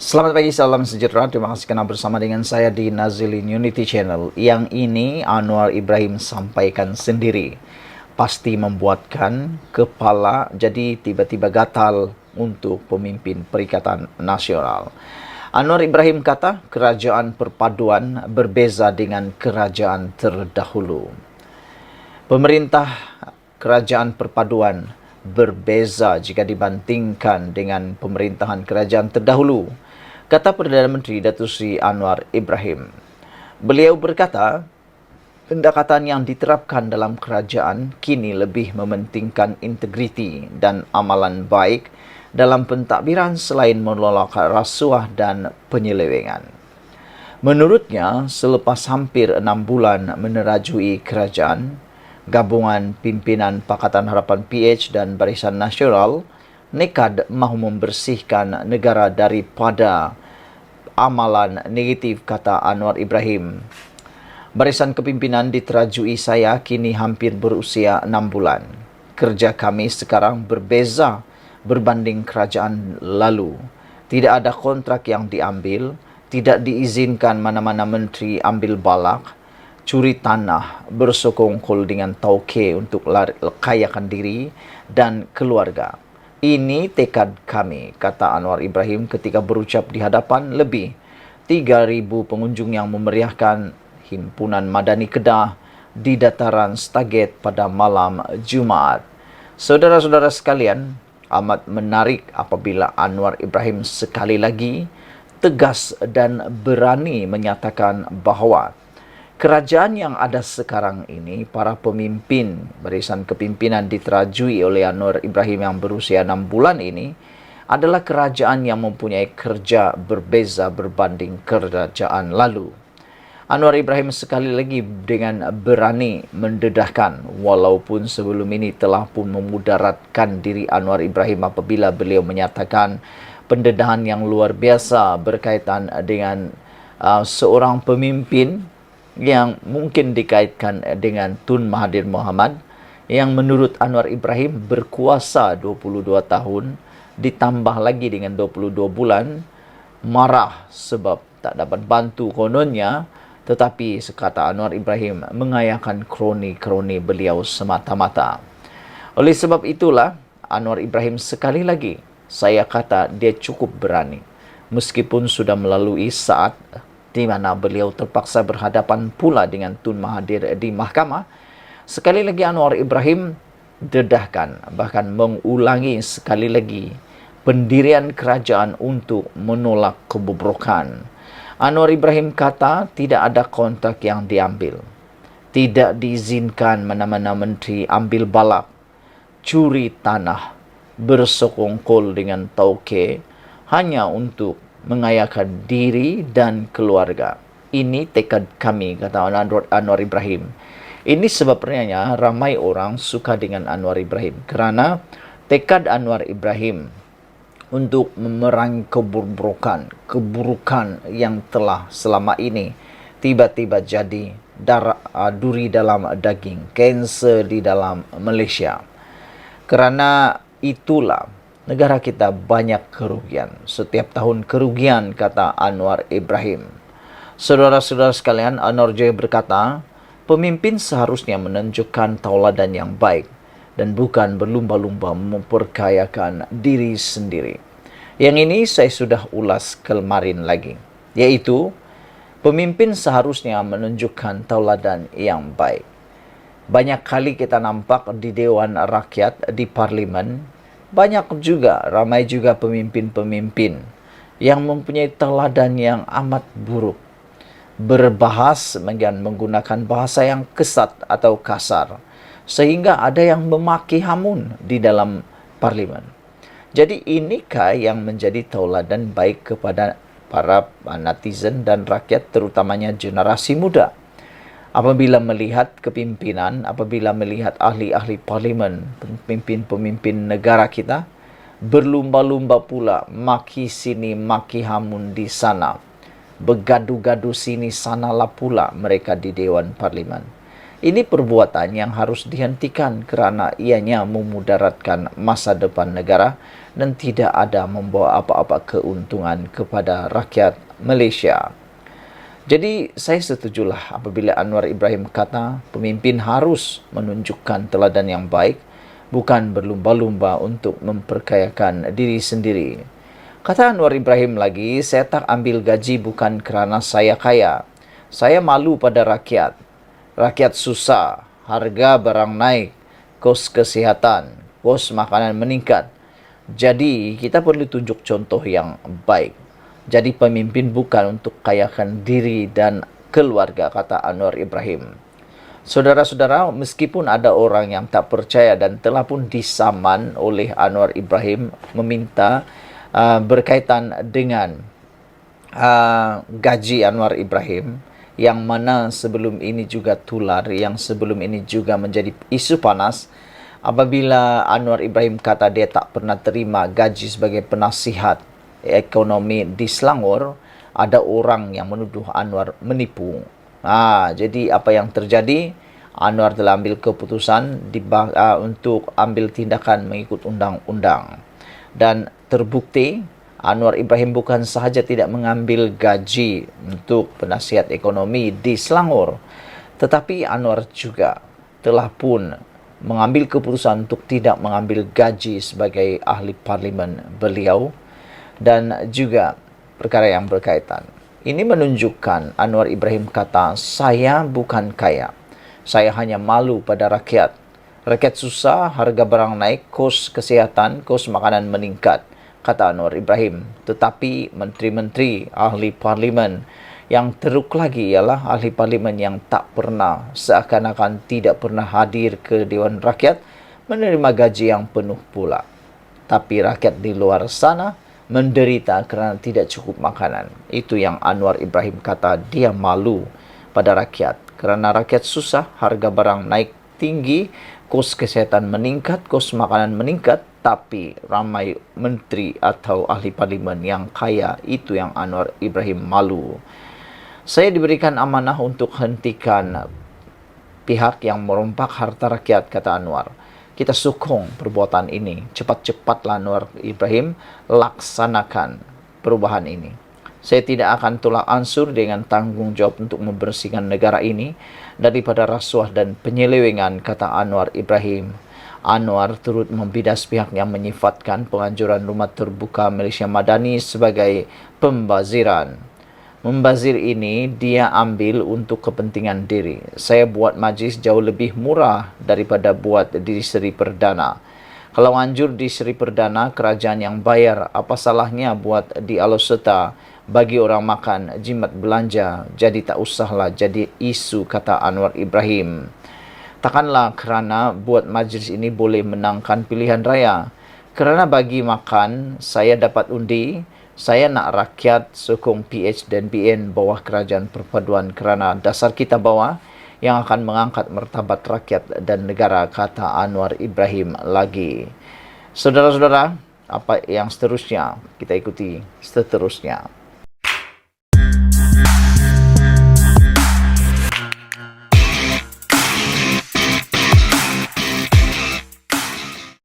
Selamat pagi, salam sejahtera. Terima kasih karena bersama dengan saya di Nazilin Unity Channel. Yang ini Anwar Ibrahim sampaikan sendiri. Pasti membuatkan kepala jadi tiba-tiba gatal untuk pemimpin Perikatan Nasional. Anwar Ibrahim kata kerajaan perpaduan berbeza dengan kerajaan terdahulu. Pemerintah kerajaan perpaduan berbeza jika dibandingkan dengan pemerintahan kerajaan terdahulu, kata Perdana Menteri Datuk Seri Anwar Ibrahim. Beliau berkata, pendekatan yang diterapkan dalam kerajaan kini lebih mementingkan integriti dan amalan baik dalam pentadbiran selain menolak rasuah dan penyelewengan. Menurutnya, selepas hampir 6 bulan menerajui kerajaan, Gabungan Pimpinan Pakatan Harapan PH dan Barisan Nasional nekad mahu membersihkan negara daripada amalan negatif, kata Anwar Ibrahim. Barisan kepimpinan diterajui saya kini hampir berusia 6 bulan. Kerja kami sekarang berbeza berbanding kerajaan lalu. Tidak ada kontrak yang diambil, tidak diizinkan mana-mana menteri ambil balak, curi tanah, bersokongkol dengan tauke untuk kayakan diri dan keluarga. Ini tekad kami, kata Anwar Ibrahim ketika berucap di hadapan lebih 3,000 pengunjung yang memeriahkan Himpunan Madani Kedah di dataran Staget pada malam Jumaat. Saudara-saudara sekalian, amat menarik apabila Anwar Ibrahim sekali lagi tegas dan berani menyatakan bahawa kerajaan yang ada sekarang ini, para pemimpin barisan kepimpinan diterajui oleh Anwar Ibrahim yang berusia 6 bulan ini, adalah kerajaan yang mempunyai kerja berbeza berbanding kerajaan lalu. Anwar Ibrahim sekali lagi dengan berani mendedahkan, walaupun sebelum ini telah pun memudaratkan diri Anwar Ibrahim apabila beliau menyatakan pendedahan yang luar biasa berkaitan dengan seorang pemimpin yang mungkin dikaitkan dengan Tun Mahathir Mohamad yang menurut Anwar Ibrahim berkuasa 22 tahun ditambah lagi dengan 22 bulan, marah sebab tak dapat bantu kononnya, tetapi sekata Anwar Ibrahim mengayakan kroni-kroni beliau semata-mata. Oleh sebab itulah Anwar Ibrahim sekali lagi saya kata dia cukup berani meskipun sudah melalui saat di mana beliau terpaksa berhadapan pula dengan Tun Mahathir di mahkamah. Sekali lagi Anwar Ibrahim dedahkan, bahkan mengulangi sekali lagi pendirian kerajaan untuk menolak kebobrokan. Anwar Ibrahim kata tidak ada kontrak yang diambil, tidak diizinkan mana-mana menteri ambil balak, curi tanah, bersokongkol dengan tauke hanya untuk mengayakan diri dan keluarga. Ini tekad kami, kata Anwar Ibrahim. Ini sebabnya ramai orang suka dengan Anwar Ibrahim, kerana tekad Anwar Ibrahim untuk memerangi keburukan yang telah selama ini tiba-tiba jadi duri dalam daging, kanser di dalam Malaysia. Kerana itulah negara kita banyak kerugian. Setiap tahun kerugian, kata Anwar Ibrahim. Saudara-saudara sekalian, Anwar juga berkata, pemimpin seharusnya menunjukkan tauladan yang baik dan bukan berlumba-lumba memperkayakan diri sendiri. Yang ini saya sudah ulas kemarin lagi, yaitu pemimpin seharusnya menunjukkan tauladan yang baik. Banyak kali kita nampak di Dewan Rakyat, di Parlimen, ramai juga pemimpin-pemimpin yang mempunyai teladan yang amat buruk. Berbahas menggunakan bahasa yang kesat atau kasar, sehingga ada yang memaki hamun di dalam parlimen. Jadi inikah yang menjadi tauladan baik kepada para netizen dan rakyat, terutamanya generasi muda? Apabila melihat kepimpinan, apabila melihat ahli-ahli parlimen, pemimpin-pemimpin negara kita, berlumba-lumba pula maki sini, maki hamun di sana, bergaduh-gaduh sini sanalah pula mereka di Dewan Parlimen. Ini perbuatan yang harus dihentikan kerana ianya memudaratkan masa depan negara dan tidak ada membawa apa-apa keuntungan kepada rakyat Malaysia. Jadi saya setujulah apabila Anwar Ibrahim kata pemimpin harus menunjukkan teladan yang baik, bukan berlumba-lumba untuk memperkayakan diri sendiri. Kata Anwar Ibrahim lagi, saya tak ambil gaji bukan kerana saya kaya. Saya malu pada rakyat. Rakyat susah, harga barang naik, kos kesihatan, kos makanan meningkat. Jadi kita perlu tunjuk contoh yang baik. Jadi pemimpin bukan untuk kayakan diri dan keluarga, kata Anwar Ibrahim. Saudara-saudara, meskipun ada orang yang tak percaya dan telah pun disaman oleh Anwar Ibrahim meminta berkaitan dengan gaji Anwar Ibrahim, yang mana sebelum ini juga tular, yang sebelum ini juga menjadi isu panas, apabila Anwar Ibrahim kata dia tak pernah terima gaji sebagai penasihat ekonomi di Selangor, ada orang yang menuduh Anwar menipu. Jadi apa yang terjadi? Anwar telah ambil keputusan untuk ambil tindakan mengikut undang-undang. Dan terbukti Anwar Ibrahim bukan sahaja tidak mengambil gaji untuk penasihat ekonomi di Selangor, tetapi Anwar juga telah pun mengambil keputusan untuk tidak mengambil gaji sebagai ahli parlimen beliau dan juga perkara yang berkaitan. Ini menunjukkan Anwar Ibrahim kata, saya bukan kaya. Saya hanya malu pada rakyat. Rakyat susah, harga barang naik, kos kesihatan, kos makanan meningkat, kata Anwar Ibrahim. Tetapi menteri-menteri, ahli parlimen yang teruk lagi ialah ahli parlimen yang tak pernah, seakan-akan tidak pernah hadir ke Dewan Rakyat, menerima gaji yang penuh pula. Tapi rakyat di luar sana menderita kerana tidak cukup makanan. Itu yang Anwar Ibrahim kata, dia malu pada rakyat. Kerana rakyat susah, harga barang naik tinggi, kos kesihatan meningkat, kos makanan meningkat, tapi ramai menteri atau ahli parlimen yang kaya. Itu yang Anwar Ibrahim malu. Saya diberikan amanah untuk hentikan pihak yang merompak harta rakyat, kata Anwar. Kita sokong perbuatan ini. Cepat-cepatlah Anwar Ibrahim laksanakan perubahan ini. Saya tidak akan tolak ansur dengan tanggungjawab untuk membersihkan negara ini daripada rasuah dan penyelewengan, kata Anwar Ibrahim. Anwar turut membidas pihak yang menyifatkan penganjuran rumah terbuka Malaysia Madani sebagai pembaziran. Membazir ini dia ambil untuk kepentingan diri. Saya buat majlis jauh lebih murah daripada buat di Seri Perdana. Kalau anjur di Seri Perdana, kerajaan yang bayar, apa salahnya buat di Aloseta bagi orang makan, jimat belanja, jadi tak usahlah jadi isu, kata Anwar Ibrahim. Takkanlah kerana buat majlis ini boleh menangkan pilihan raya. Kerana bagi makan, saya dapat undi. Saya nak rakyat sokong PH dan BN bawah kerajaan perpaduan kerana dasar kita bawah yang akan mengangkat martabat rakyat dan negara, kata Anwar Ibrahim lagi. Saudara-saudara, apa yang seterusnya? Kita ikuti seterusnya.